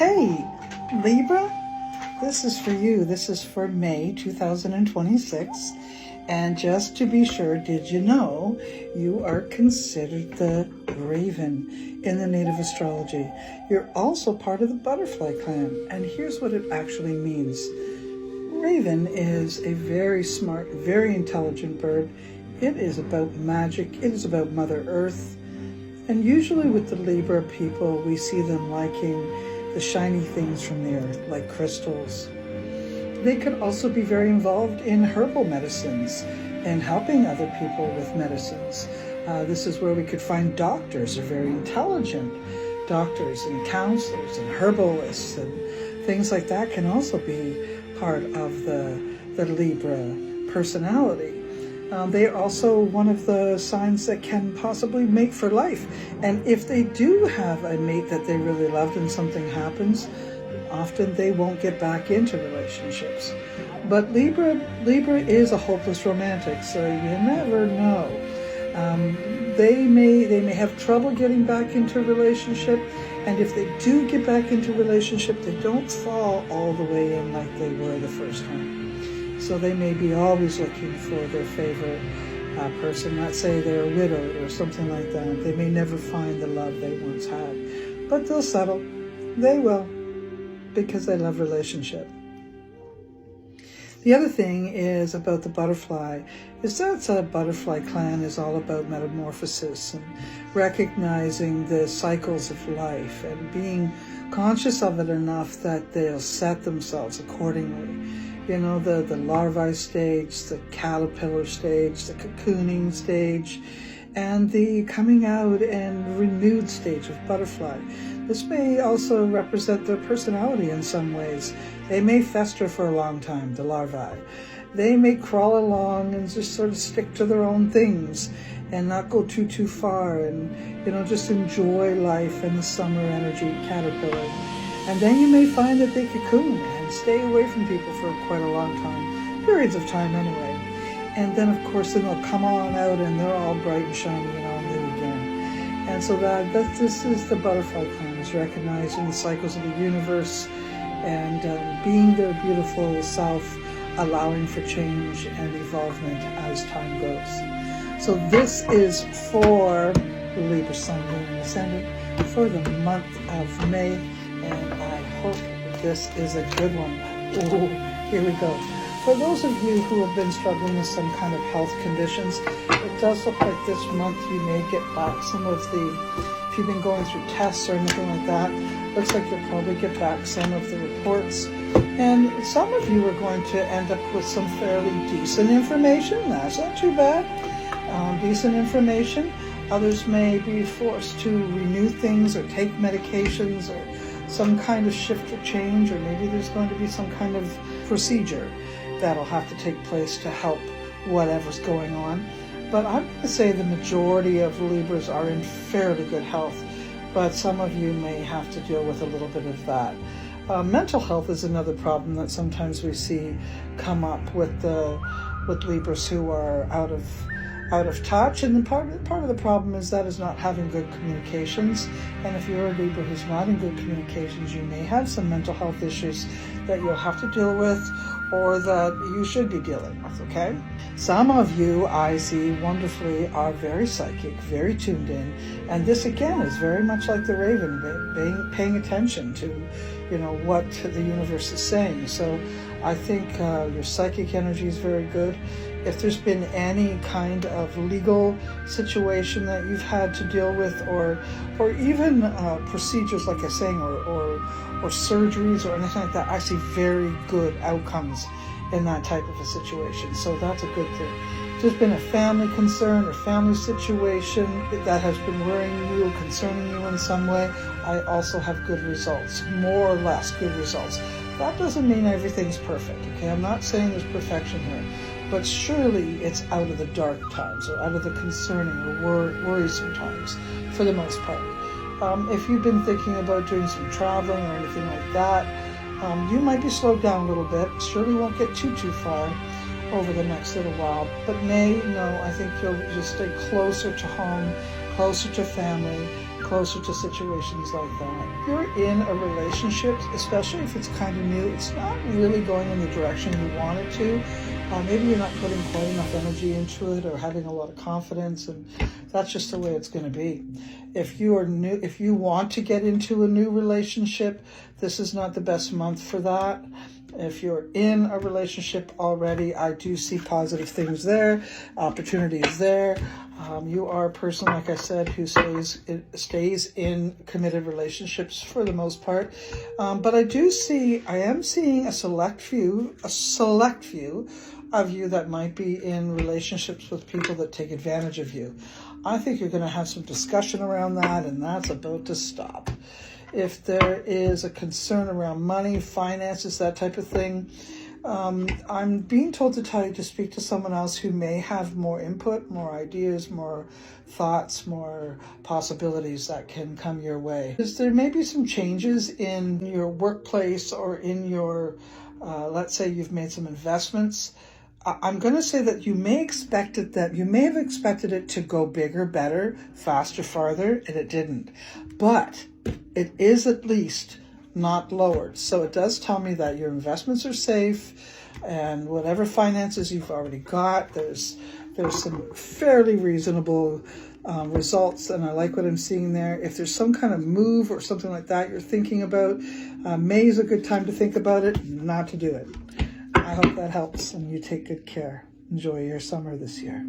Hey, Libra, this is for you. This is for May 2026. And just to be sure, did you know you are considered the raven in the native astrology? You're also part of the butterfly clan. And here's what it actually means. Raven is a very smart, very intelligent bird. It is about magic. It is about Mother Earth. And usually with the Libra people, we see them liking the shiny things from the earth, like crystals. They could also be very involved in herbal medicines and helping other people with medicines. This is where we could find doctors, or very intelligent doctors and counselors and herbalists and things like that can also be part of the Libra personality. They are also one of the signs that can possibly mate for life. And if they do have a mate that they really loved and something happens, often they won't get back into relationships. But Libra is a hopeless romantic, so you never know. They may have trouble getting back into a relationship, and if they do get back into a relationship, they don't fall all the way in like they were the first time. So they may be always looking for their favorite person. Let's say they're widowed or something like that. They may never find the love they once had, but they'll settle. They will, because they love relationship. The other thing is about the butterfly, is that the butterfly clan is all about metamorphosis and recognizing the cycles of life and being conscious of it enough that they'll set themselves accordingly. You know, the larvae stage, the caterpillar stage, the cocooning stage, and the coming out and renewed stage of butterfly. This may also represent their personality in some ways. They may fester for a long time, the larvae. They may crawl along and just sort of stick to their own things and not go too far and, just enjoy life and the summer energy caterpillar. And then you may find that they cocoon and stay away from people for quite a long time, periods of time anyway. And then, of course, then they'll come on out and they're all bright and shiny and all new again. And so this is the butterfly clan, is recognizing the cycles of the universe and being their beautiful self, allowing for change and evolvement as time goes. So this is for Libra Sun, Moon, and Ascendant for the month of May. And I hope this is a good one. Ooh, here we go. For those of you who have been struggling with some kind of health conditions, it does look like this month you may get back some of if you've been going through tests or anything like that, looks like you'll probably get back some of the reports. And some of you are going to end up with some fairly decent information. That's not too bad. Decent information. Others may be forced to renew things or take medications or some kind of shift or change, or maybe there's going to be some kind of procedure that'll have to take place to help whatever's going on. But I'm going to say the majority of Libras are in fairly good health, but some of you may have to deal with a little bit of that. Mental health is another problem that sometimes we see come up with Libras who are out of touch, and part of the problem is not having good communications. And if you're a Libra who's not in good communications, you may have some mental health issues that you'll have to deal with, or that you should be dealing with, okay? Some of you, I see wonderfully, are very psychic, very tuned in, and this again is very much like the raven, paying attention to, what the universe is saying. So I think your psychic energy is very good. If there's been any kind of legal situation that you've had to deal with, or even procedures, like I was saying, or surgeries or anything like that, I see very good outcomes in that type of a situation. So that's a good thing. If there's been a family concern or family situation that has been worrying you or concerning you in some way, I also have good results, more or less good results. That doesn't mean everything's perfect, okay? I'm not saying there's perfection here, but surely it's out of the dark times or out of the concerning or worrisome times for the most part. If you've been thinking about doing some traveling or anything like that, you might be slowed down a little bit. Surely won't get too far over the next little while. But I think you'll just stay closer to home, closer to family, closer to situations like that. If you're in a relationship, especially if it's kind of new, it's not really going in the direction you want it to. Maybe you're not putting quite enough energy into it or having a lot of confidence, and that's just the way it's going to be. If you are new, if you want to get into a new relationship, this is not the best month for that. If you're in a relationship already, I do see positive things there. Opportunity is there. You are a person, like I said, who stays in committed relationships for the most part. But I am seeing a select few of you that might be in relationships with people that take advantage of you. I think you're going to have some discussion around that, and that's about to stop. If there is a concern around money, finances, that type of thing, I'm being told to tell you to speak to someone else who may have more input, more ideas, more thoughts, more possibilities that can come your way. Because there may be some changes in your workplace or in your, let's say you've made some investments. I'm going to say that you may have expected it to go bigger, better, faster, farther, and it didn't. But it is at least not lowered. So it does tell me that your investments are safe, and whatever finances you've already got, there's some fairly reasonable results, and I like what I'm seeing there. If there's some kind of move or something like that you're thinking about, May is a good time to think about it, not to do it. I hope that helps, and you take good care. Enjoy your summer this year.